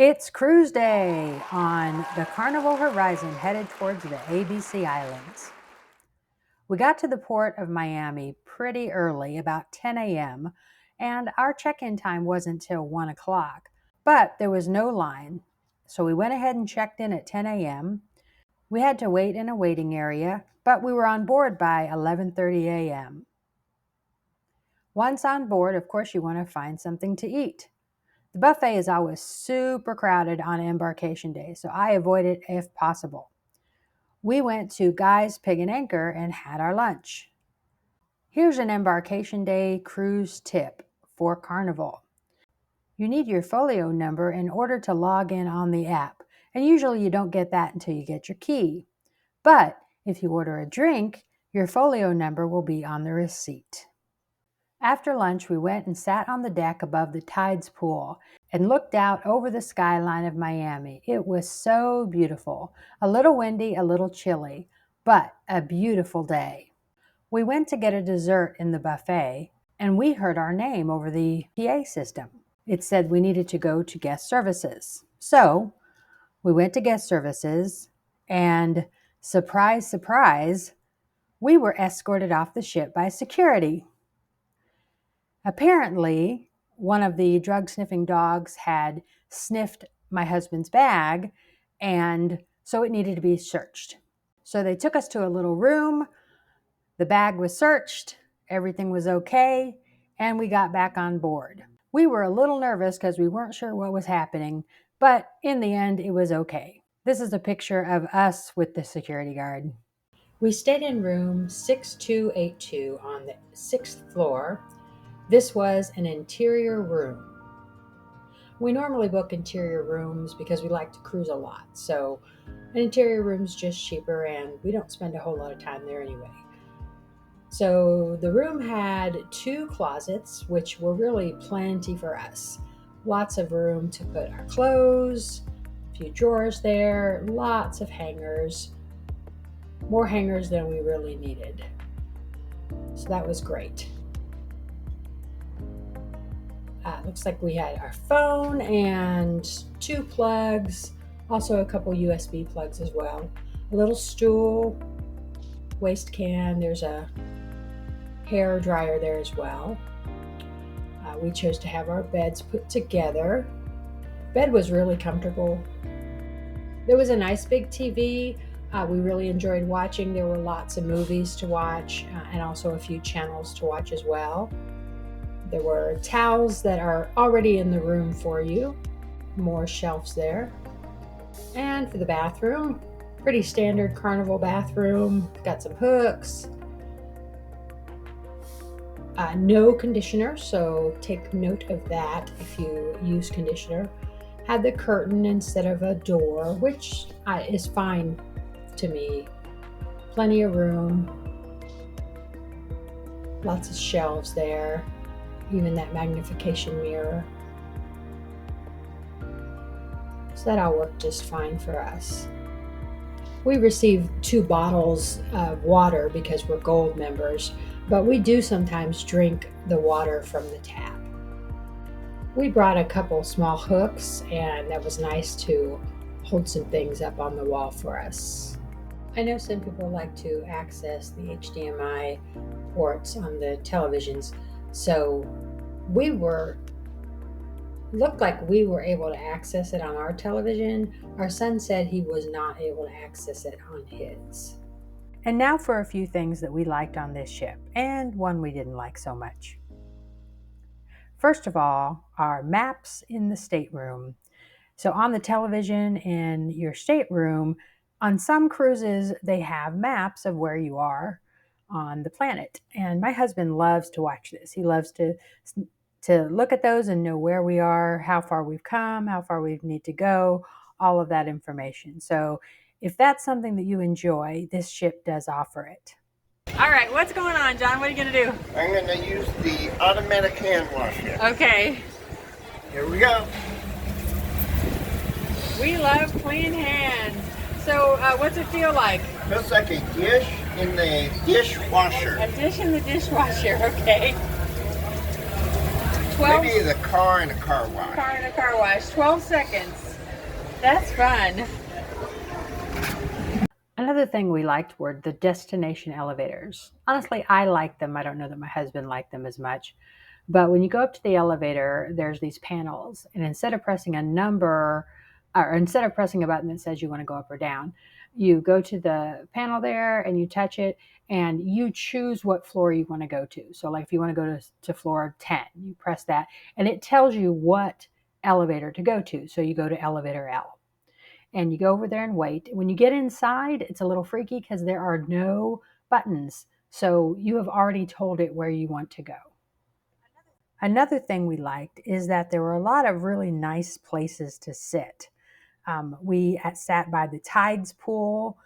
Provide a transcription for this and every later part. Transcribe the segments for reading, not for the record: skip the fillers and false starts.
It's cruise day on the Carnival Horizon headed towards the ABC Islands. We got to the port of Miami pretty early, about 10 a.m., and our check-in time wasn't till 1 o'clock, but there was no line, so we went ahead and checked in at 10 a.m. We had to wait in a waiting area, but we were on board by 11:30 a.m. Once on board, of course, you want to find something to eat. The buffet is always super crowded on embarkation day, so I avoid it if possible. We went to Guy's Pig and Anchor and had our lunch. Here's an embarkation day cruise tip for Carnival. You need your folio number in order to log in on the app, and usually you don't get that until you get your key. But if you order a drink, your folio number will be on the receipt. After lunch, we went and sat on the deck above the Tides pool and looked out over the skyline of Miami. It was so beautiful. A little windy, a little chilly, but a beautiful day. We went to get a dessert in the buffet, and we heard our name over the PA system. It said we needed to go to guest services. So we went to guest services, and surprise, surprise, we were escorted off the ship by security. Apparently, one of the drug-sniffing dogs had sniffed my husband's bag, and so it needed to be searched. So they took us to a little room, the bag was searched, everything was okay, and we got back on board. We were a little nervous because we weren't sure what was happening, but in the end, it was okay. This is a picture of us with the security guard. We stayed in room 6282 on the 6th floor. This was an interior room. We normally book interior rooms because we like to cruise a lot, so an interior room's just cheaper and we don't spend a whole lot of time there anyway. So the room had 2 closets, which were really plenty for us. Lots of room to put our clothes, a few drawers there, lots of hangers, more hangers than we really needed. So that was great. Looks like we had our phone and 2 plugs, also a couple USB plugs as well. A little stool, waste can, there's a hair dryer there as well. We chose to have our beds put together. Bed was really comfortable. There was a nice big TV. We really enjoyed watching. There were lots of movies to watch and also a few channels to watch as well. There were towels that are already in the room for you. More shelves there. And for the bathroom, pretty standard Carnival bathroom. Got some hooks. No conditioner, so take note of that if you use conditioner. Had the curtain instead of a door, which is fine to me. Plenty of room. Lots of shelves there. Even that magnification mirror. So that all worked just fine for us. We received 2 bottles of water because we're gold members, but we do sometimes drink the water from the tap. We brought a couple small hooks, and that was nice to hold some things up on the wall for us. I know some people like to access the HDMI ports on the televisions, so looked like we were able to access it on our television. Our son said he was not able to access it on his. And now for a few things that we liked on this ship, and one we didn't like so much. First of all, our maps in the stateroom. So on the television in your stateroom, on some cruises, they have maps of where you are on the planet. And my husband loves to watch this. He loves to look at those and know where we are, how far we've come, how far we need to go, all of that information. So if that's something that you enjoy, this ship does offer it. All right, what's going on, John? What are you going to do? I'm going to use the automatic hand washer. Okay. Here we go. We love clean hands. So what's it feel like? Feels like a dish in the dishwasher. A dish in the dishwasher, okay. 12 Maybe the car and a car wash. car and a car wash, 12 seconds. That's fun. Another thing we liked were the destination elevators. Honestly, I like them. I don't know that my husband liked them as much. But when you go up to the elevator, there's these panels. And instead of pressing a number, or instead of pressing a button that says you want to go up or down, you go to the panel there and you touch it and you choose what floor you want to go to. So, like if you want to go to floor 10, you press that and it tells you what elevator to go to. So, you go to elevator L and you go over there and wait. When you get inside, it's a little freaky because there are no buttons. So, you have already told it where you want to go. Another thing we liked is that there were a lot of really nice places to sit. We sat by the tides pool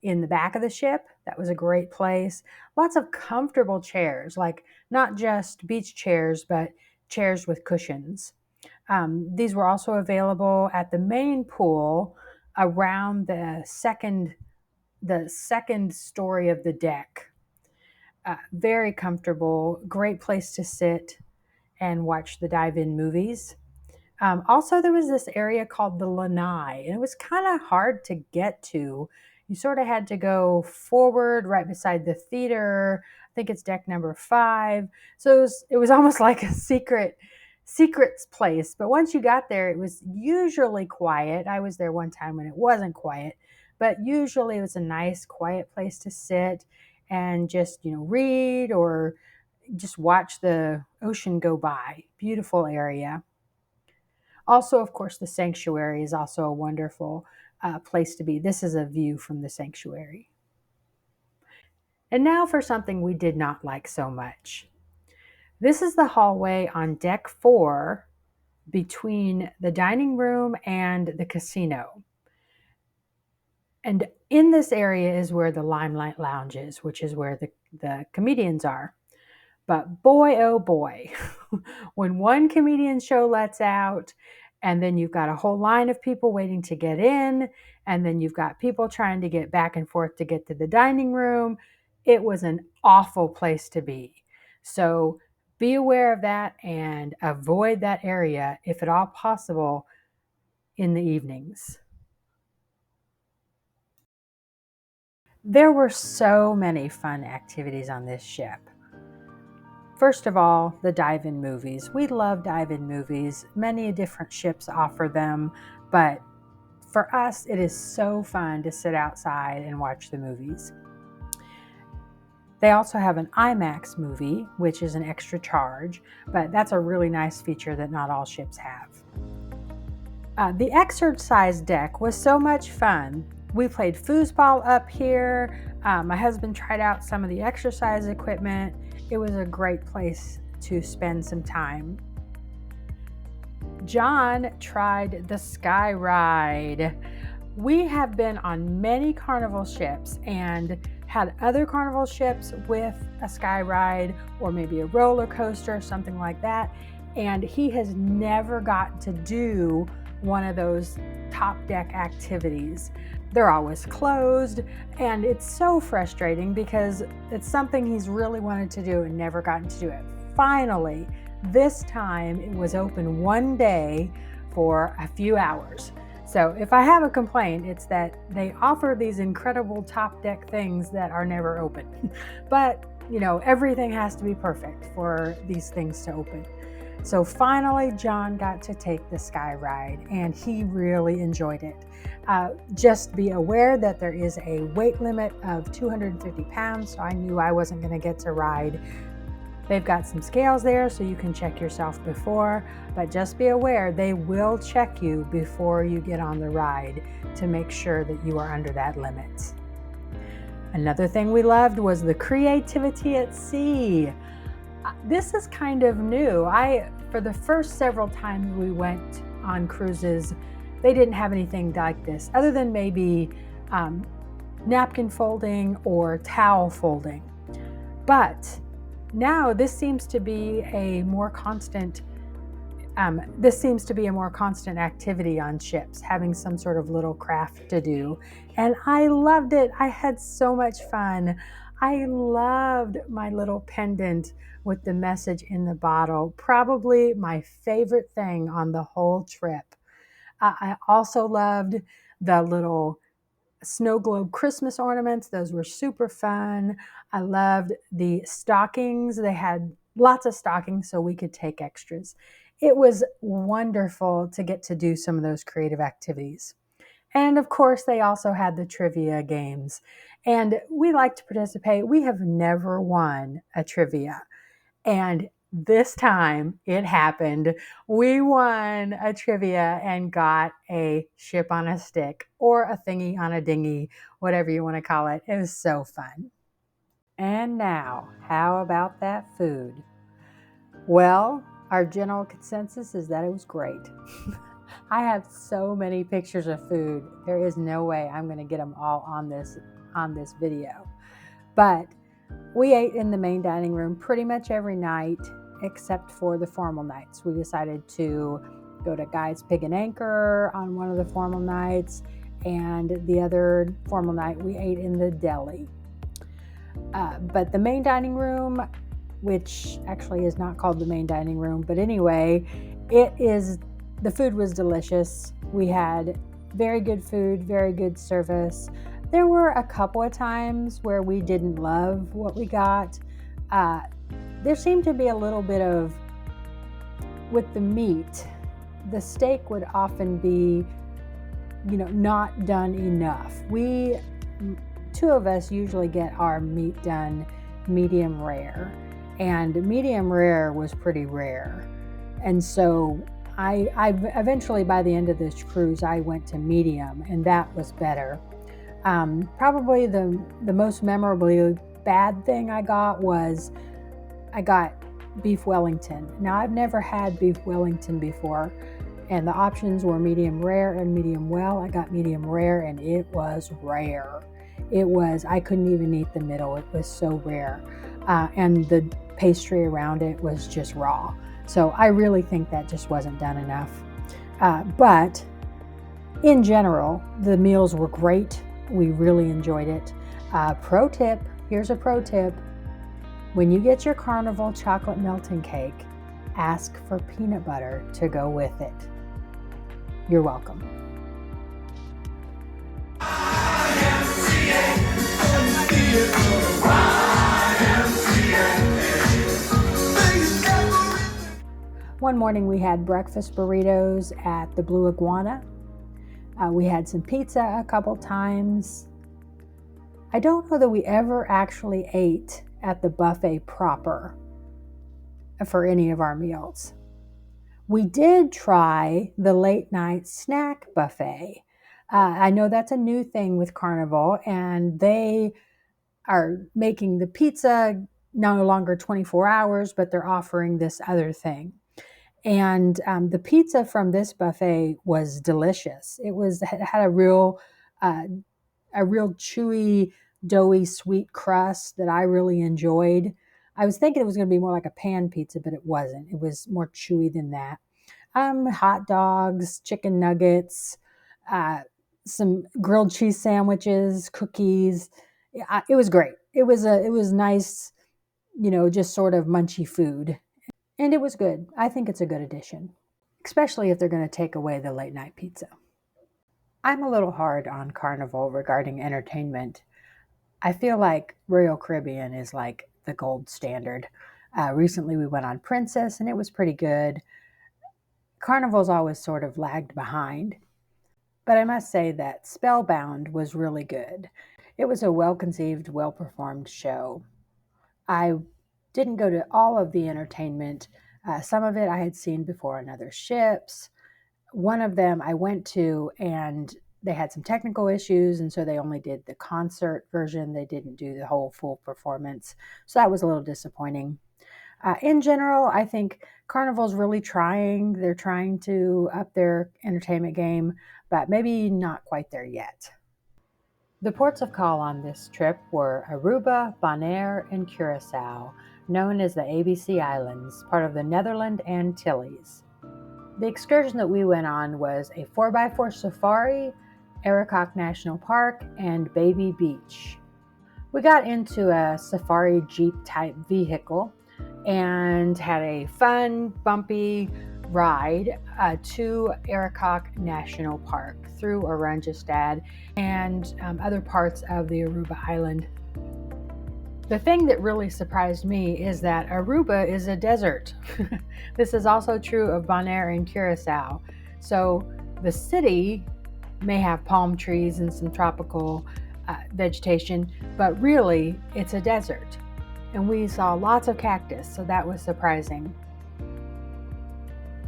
in the back of the ship. That was a great place. Lots of comfortable chairs, like not just beach chairs, but chairs with cushions. These were also available at the main pool around the second story of the deck. Very comfortable, great place to sit and watch the dive-in movies. Also, there was this area called the lanai, and it was kind of hard to get to. You sort of had to go forward right beside the theater. I think it's deck number 5. So it was almost like a secret place. But once you got there, it was usually quiet. I was there one time when it wasn't quiet, but usually it was a nice, quiet place to sit and just, read or just watch the ocean go by. Beautiful area. Also, of course, the sanctuary is also a wonderful place to be. This is a view from the sanctuary. And now for something we did not like so much. This is the hallway on deck 4 between the dining room and the casino. And in this area is where the Limelight Lounge is, which is where the comedians are. But boy, oh boy, when one comedian show lets out, and then you've got a whole line of people waiting to get in, and then you've got people trying to get back and forth to get to the dining room, it was an awful place to be. So be aware of that and avoid that area if at all possible in the evenings. There were so many fun activities on this ship. First of all, the dive-in movies. We love dive-in movies. Many different ships offer them, but for us, it is so fun to sit outside and watch the movies. They also have an IMAX movie, which is an extra charge, but that's a really nice feature that not all ships have. The exercise deck was so much fun. We played foosball up here. My husband tried out some of the exercise equipment. It was a great place to spend some time. John tried the sky ride. We have been on many Carnival ships and had other Carnival ships with a sky ride or maybe a roller coaster or something like that. And he has never gotten to do one of those top deck activities. They're always closed, and it's so frustrating because it's something he's really wanted to do and never gotten to do it. Finally, this time it was open one day for a few hours. So if I have a complaint, it's that they offer these incredible top deck things that are never open. But, everything has to be perfect for these things to open. So finally, John got to take the sky ride, and he really enjoyed it. Just be aware that there is a weight limit of 250 pounds, so I knew I wasn't going to get to ride. They've got some scales there, so you can check yourself before, but just be aware they will check you before you get on the ride to make sure that you are under that limit. Another thing we loved was the creativity at sea. This is kind of new. For the first several times we went on cruises, they didn't have anything like this, other than maybe napkin folding or towel folding. But now this seems to be a more constant activity on ships, having some sort of little craft to do. And I loved it. I had so much fun. I loved my little pendant with the message in the bottle. Probably my favorite thing on the whole trip. I also loved the little snow globe Christmas ornaments. Those were super fun. I loved the stockings. They had lots of stockings so we could take extras. It was wonderful to get to do some of those creative activities. And of course, they also had the trivia games. And we like to participate. We have never won a trivia. And this time it happened. We won a trivia and got a ship on a stick or a thingy on a dinghy, whatever you want to call it. It was so fun. And now, how about that food? Well, our general consensus is that it was great. I have so many pictures of food. There is no way I'm going to get them all on this video. But we ate in the main dining room pretty much every night except for the formal nights. We decided to go to Guy's Pig and Anchor on one of the formal nights, and the other formal night we ate in the deli. But the main dining room, which actually is not called the main dining room, but anyway, the food was delicious. We had very good food, very good service. There were a couple of times where we didn't love what we got. There seemed to be a little bit of, with the meat, the steak would often be, not done enough. Two of us usually get our meat done medium rare, and medium rare was pretty rare. And so I eventually, by the end of this cruise, I went to medium, and that was better. Probably the most memorably bad thing I got was I got beef Wellington. Now, I've never had beef Wellington before, and the options were medium rare and medium well. I got medium rare, and it was rare. I couldn't even eat the middle. It was so rare. And the pastry around it was just raw. So I really think that just wasn't done enough. But in general, the meals were great. We really enjoyed it. Pro tip, here's a pro tip. When you get your Carnival chocolate melting cake, ask for peanut butter to go with it. You're welcome. One morning we had breakfast burritos at the Blue Iguana. We had some pizza a couple times. I don't know that we ever actually ate at the buffet proper for any of our meals. We did try the late night snack buffet. I know that's a new thing with Carnival, and they are making the pizza no longer 24 hours, but they're offering this other thing. And the pizza from this buffet was delicious. It had a real chewy, doughy, sweet crust that I really enjoyed. I was thinking it was going to be more like a pan pizza, but it wasn't. It was more chewy than that. Hot dogs, chicken nuggets, some grilled cheese sandwiches, cookies. It was great. It was nice, just sort of munchy food. And it was good. I think it's a good addition, especially if they're going to take away the late night pizza. I'm a little hard on Carnival regarding entertainment. I feel like Royal Caribbean is like the gold standard. Recently we went on Princess and it was pretty good. Carnival's always sort of lagged behind. But I must say that Spellbound was really good. It was a well-conceived, well-performed show. I didn't go to all of the entertainment. Some of it I had seen before on other ships. One of them I went to and they had some technical issues, and so they only did the concert version. They didn't do the whole full performance. So that was a little disappointing. In general, I think Carnival's really trying. They're trying to up their entertainment game, but maybe not quite there yet. The ports of call on this trip were Aruba, Bonaire, and Curacao, known as the ABC Islands, part of the Netherlands Antilles. The excursion that we went on was a 4x4 safari, Arikok National Park, and Baby Beach. We got into a safari jeep type vehicle and had a fun, bumpy ride to Arikok National Park through Oranjestad and other parts of the Aruba Island. The thing that really surprised me is that Aruba is a desert. This is also true of Bonaire and Curacao. So the city may have palm trees and some tropical vegetation, but really it's a desert. And we saw lots of cactus, so that was surprising.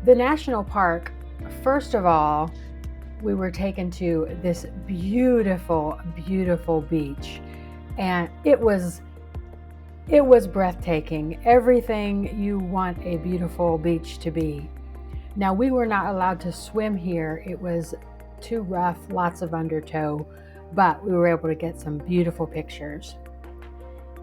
The national park, first of all, we were taken to this beautiful, beautiful beach, and it was breathtaking. Everything you want a beautiful beach to be. Now, we were not allowed to swim here. It was too rough, lots of undertow, but we were able to get some beautiful pictures.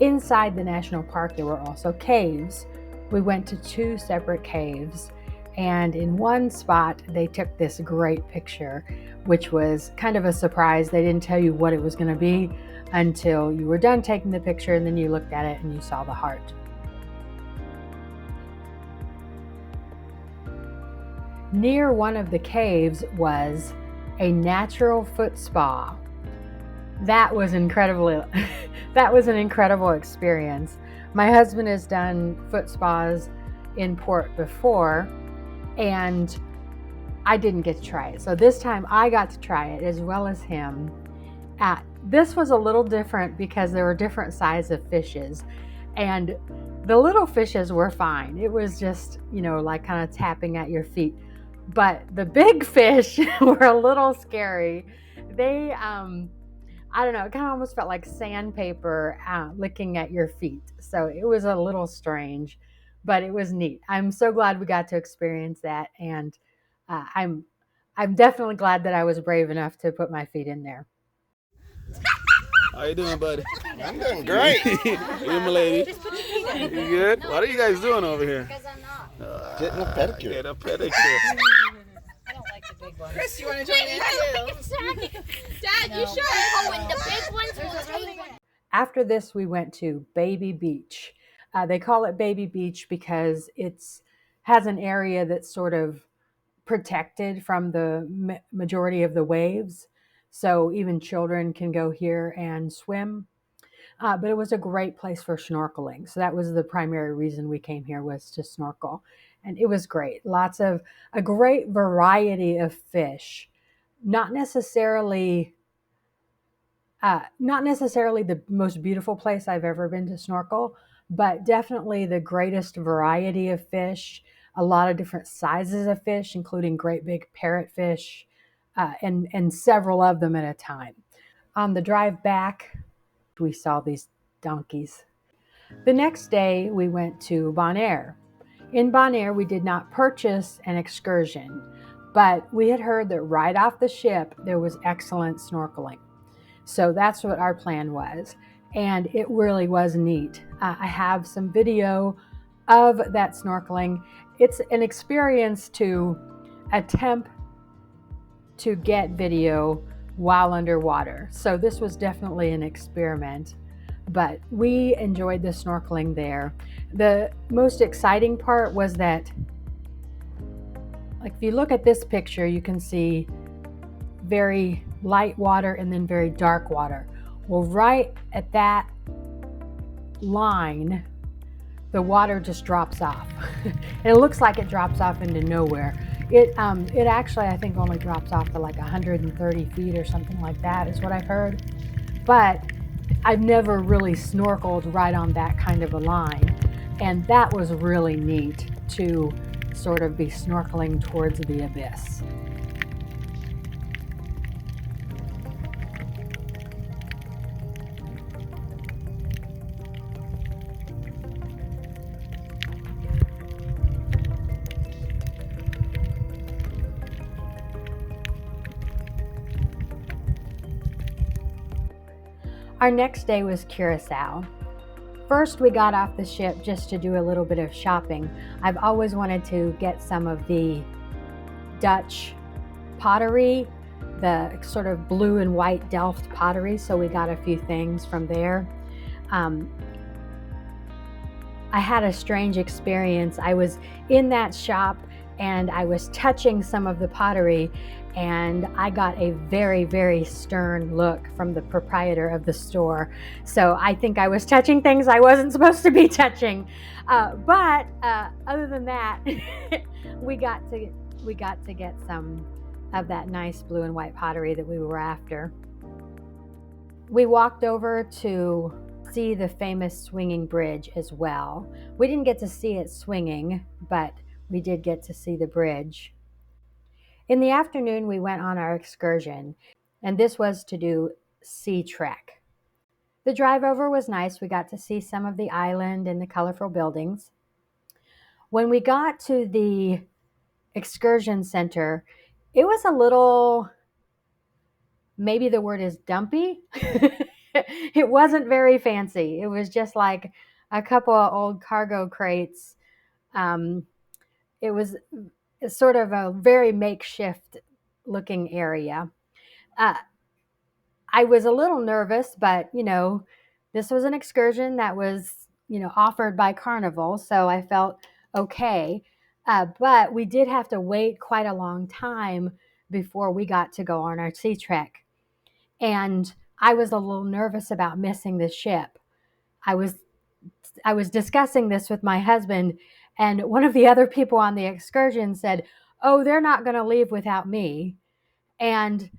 Inside the national park, there were also caves. We went to 2 separate caves, and in one spot, they took this great picture, which was kind of a surprise. They didn't tell you what it was going to be until you were done taking the picture, and then you looked at it and you saw the heart. Near one of the caves was a natural foot spa. That was incredible. That was an incredible experience. My husband has done foot spas in port before, and I didn't get to try it. So this time I got to try it as well as him. This was a little different because there were different sizes of fishes, and the little fishes were fine. It was just, like kind of tapping at your feet. But the big fish were a little scary. They, I don't know, it kind of almost felt like sandpaper licking at your feet. So it was a little strange, but it was neat. I'm so glad we got to experience that, and I'm definitely glad that I was brave enough to put my feet in there. How you doing, buddy? I'm doing great. You, my lady. You good? What are you guys doing over here? Because I'm not. Getting a pedicure. Get a pedicure. I don't like the big ones. Chris, you want to join in too? Dad, No. you should. Oh, and the big ones will take one. After this, we went to Baby Beach. They call it Baby Beach because it's has an area that's sort of protected from the majority of the waves. So even children can go here and swim. But it was a great place for snorkeling. So that was the primary reason we came here, was to snorkel. And it was great. A great variety of fish. Not necessarily the most beautiful place I've ever been to snorkel, but definitely the greatest variety of fish, a lot of different sizes of fish, including great big parrotfish, and several of them at a time. On the drive back, we saw these donkeys. The next day, we went to Bonaire. In Bonaire, we did not purchase an excursion, but we had heard that right off the ship, there was excellent snorkeling. So that's what our plan was, and it really was neat. I have some video of that snorkeling. It's an experience to attempt to get video while underwater. So this was definitely an experiment, but we enjoyed the snorkeling there. The most exciting part was that, like, if you look at this picture, you can see very light water and then very dark water. Well, right at that line, the water just drops off. And it looks like it drops off into nowhere. It actually, I think, only drops off to like 130 feet or something like that, is what I've heard. But I've never really snorkeled right on that kind of a line. And that was really neat to sort of be snorkeling towards the abyss. Our next day was Curacao. First, we got off the ship just to do a little bit of shopping. I've always wanted to get some of the Dutch pottery, the sort of blue and white Delft pottery, so we got a few things from there. I had a strange experience. I was in that shop and I was touching some of the pottery, and I got a very, very stern look from the proprietor of the store. So I think I was touching things I wasn't supposed to be touching. But other than that, we got to get some of that nice blue and white pottery that we were after. We walked over to see the famous swinging bridge as well. We didn't get to see it swinging, but we did get to see the bridge. In the afternoon, we went on our excursion, and this was to do SeaTrek. The drive over was nice. We got to see some of the island and the colorful buildings. When we got to the excursion center, it was a little, maybe the word is dumpy. It wasn't very fancy. It was just like a couple of old cargo crates. It was sort of a very makeshift looking area. I was a little nervous, but this was an excursion that was, offered by Carnival, so I felt okay. But we did have to wait quite a long time before we got to go on our SeaTrek. And I was a little nervous about missing the ship. I was discussing this with my husband, and one of the other people on the excursion said, "Oh, they're not going to leave without me." And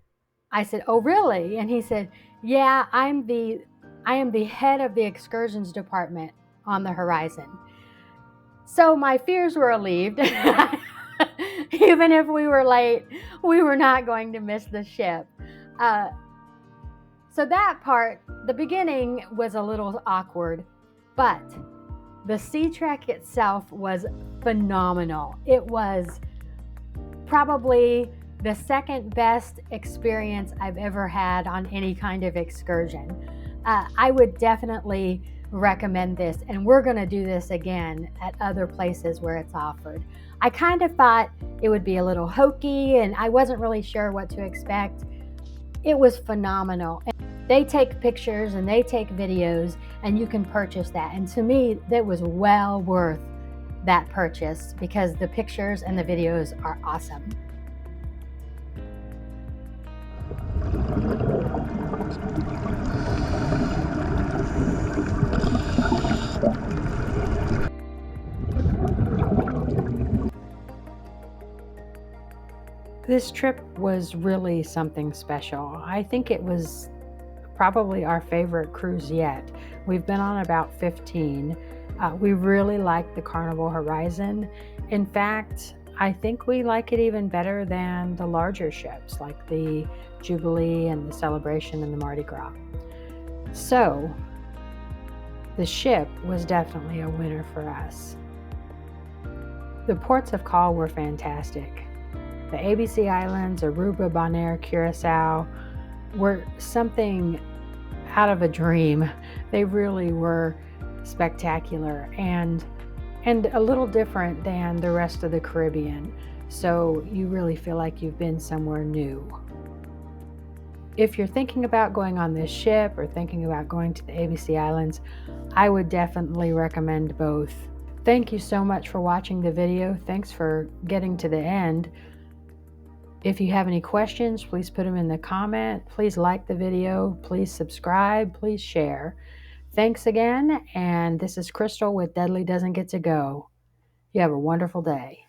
I said, "Oh, really?" And he said, "Yeah, I am the head of the excursions department on the Horizon." So my fears were relieved. Even if we were late, we were not going to miss the ship. So that part, the beginning was a little awkward, but the SeaTrek itself was phenomenal. It was probably the second best experience I've ever had on any kind of excursion. I would definitely recommend this, and we're going to do this again at other places where it's offered. I kind of thought it would be a little hokey, and I wasn't really sure what to expect. It was phenomenal. They take pictures and they take videos, and you can purchase that. And to me, that was well worth that purchase because the pictures and the videos are awesome. This trip was really something special. I think it was probably our favorite cruise yet. We've been on about 15. We really like the Carnival Horizon. In fact, I think we like it even better than the larger ships like the Jubilee and the Celebration and the Mardi Gras. So the ship was definitely a winner for us. The ports of call were fantastic. The ABC Islands, Aruba, Bonaire, Curacao were something out of a dream. They really were spectacular and a little different than the rest of the Caribbean. So you really feel like you've been somewhere new. If you're thinking about going on this ship or thinking about going to the ABC Islands, I would definitely recommend both. Thank you so much for watching the video. Thanks for getting to the end. If you have any questions, please put them in the comment. Please like the video. Please subscribe. Please share. Thanks again. And this is Crystal with Dudley Doesn't Get to Go. You have a wonderful day.